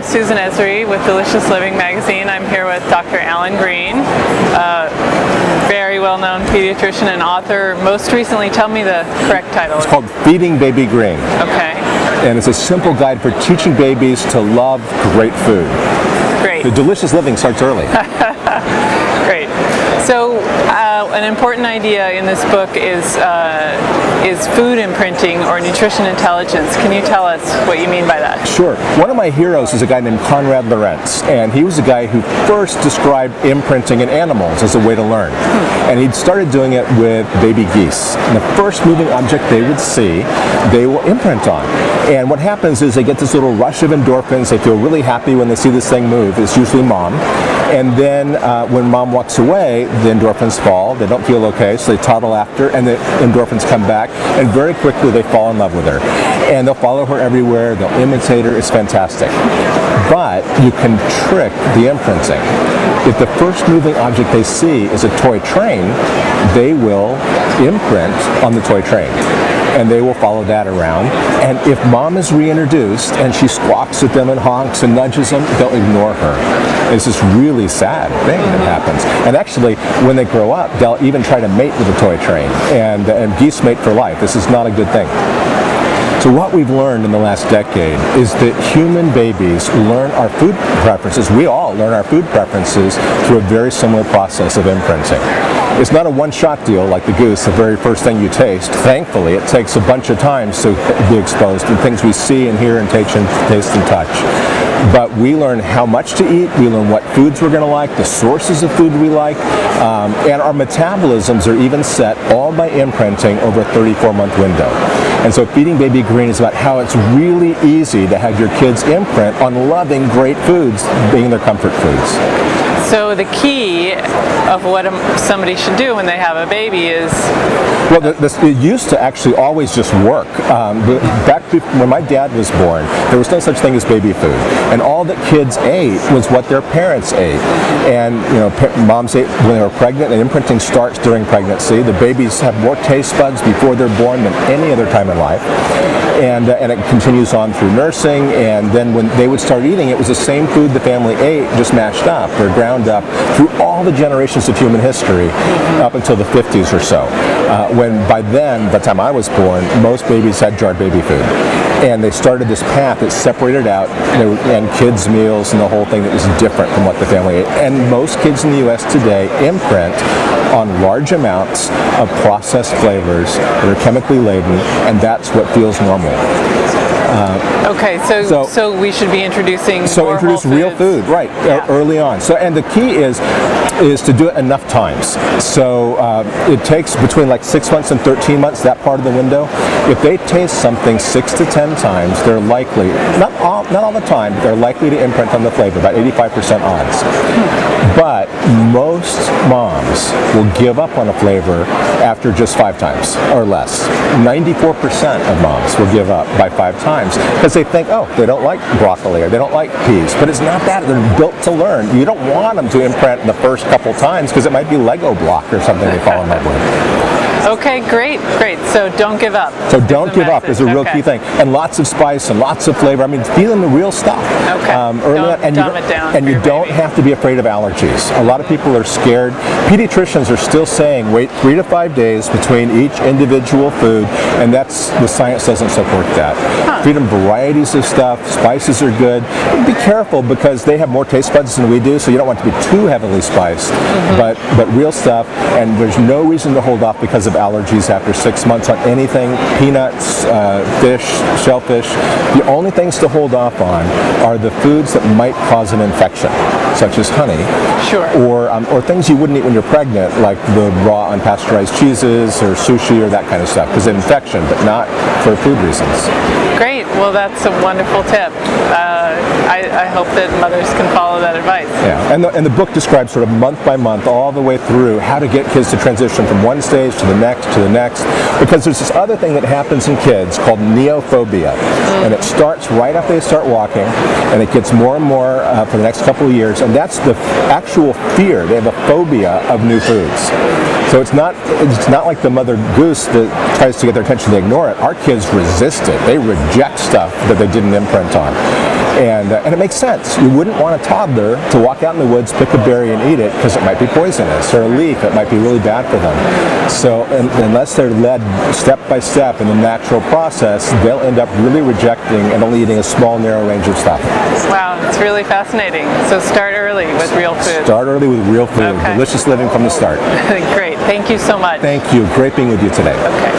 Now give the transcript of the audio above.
Susan Esri with Delicious Living magazine. I'm here with Dr. Alan Greene, very well-known pediatrician and author. Most recently, tell me the correct title. It's called Feeding Baby Greene. Okay. And it's a simple guide for teaching babies to love great food. Great. The delicious living starts early. Great. So an important idea in this book is food imprinting or nutrition intelligence. Can you tell us what you mean by that? Sure. One of my heroes is a guy named Konrad Lorenz, and he was a guy who first described imprinting in animals as a way to learn. And he'd started doing it with baby geese. And the first moving object they would see, they will imprint on. And what happens is they get this little rush of endorphins. They feel really happy when they see this thing move. It's usually mom. And then when mom walks away, the endorphins fall. They don't feel okay, so they toddle after, and the endorphins come back, and very quickly they fall in love with her. And they'll follow her everywhere. They'll imitate her. It's fantastic. But you can trick the imprinting. If the first moving object they see is a toy train, they will imprint on the toy train. And they will follow that around. And if mom is reintroduced and she squawks at them and honks and nudges them, they'll ignore her. It's this really sad thing that happens. And actually, when they grow up, they'll even try to mate with a toy train. And geese mate for life. This is not a good thing. So what we've learned in the last decade is that human babies learn our food preferences. We all learn our food preferences through a very similar process of imprinting. It's not a one-shot deal like the goose, the very first thing you taste. Thankfully, it takes a bunch of times to be exposed to things we see and hear and taste and touch. But we learn how much to eat, we learn what foods we're going to like, the sources of food we like, and our metabolisms are even set all by imprinting over a 34-month window. And so Feeding Baby Greene is about how it's really easy to have your kids imprint on loving great foods, being their comfort foods. So the key of what somebody should do when they have a baby is... Well, it used to actually always just work. Back when my dad was born, there was no such thing as baby food. And all that kids ate was what their parents ate. And, you know, moms ate when they were pregnant, and imprinting starts during pregnancy. The babies have more taste buds before they're born than any other time in life. And it continues on through nursing, and then when they would start eating, it was the same food the family ate, just mashed up or ground up through all the generations of human history up until the 50s or so. When by then, by the time I was born, most babies had jarred baby food. And they started this path that separated out and kids' meals and the whole thing that was different from what the family ate. And most kids in the U.S. today imprint on large amounts of processed flavors that are chemically laden, and that's what feels normal. Okay, so we should be introducing more introduce whole real foods. food, right, early on. So, and the key is to do it enough times. So it takes between like 6 months and 13 months, that part of the window. If they taste something 6 to 10 times, they're likely, not all the time, but they're likely to imprint on the flavor, about 85% odds. But most moms will give up on a flavor after just 5 times or less. 94% of moms will give up by 5 times because they think, oh, they don't like broccoli or they don't like peas. But it's not that. They're built to learn. You don't want them to imprint the first couple times because it might be Lego block or something they fall in love with. Okay, great. So don't give up. So don't give up is a real key thing. And lots of spice and lots of flavor. I mean, feed them the real stuff. Okay. And you don't have to be afraid of allergies. A lot of people are scared. Pediatricians are still saying wait 3 to 5 days between each individual food, and the science doesn't support that. Feed them varieties of stuff. Spices are good. Be careful because they have more taste buds than we do, so you don't want to be too heavily spiced. But real stuff, and there's no reason to hold off because of allergies after 6 months on anything, peanuts, fish, shellfish. The only things to hold off on are the foods that might cause an infection, such as honey, or things you wouldn't eat when you're pregnant, like the raw unpasteurized cheeses or sushi or that kind of stuff, because of infection, but not for food reasons. Great. Well, that's a wonderful tip. I hope that mothers can follow that advice. Yeah, and the book describes sort of month by month all the way through how to get kids to transition from one stage to the next, because there's this other thing that happens in kids called neophobia, and it starts right after they start walking, and it gets more and more for the next couple of years, and that's the actual fear. They have a phobia of new foods. So it's not like the mother goose that tries to get their attention, they ignore it. Our kids resist it. They reject stuff that they didn't imprint on. And it makes sense. You wouldn't want a toddler to walk out in the woods, pick a berry and eat it because it might be poisonous, or a leaf, it might be really bad for them. So unless they're led step by step in the natural process, they'll end up really rejecting and only eating a small, narrow range of stuff. Wow, it's really fascinating. So start early with real food. Start early with real food. Okay. Delicious living from the start. Great. Thank you so much. Thank you. Great being with you today. Okay.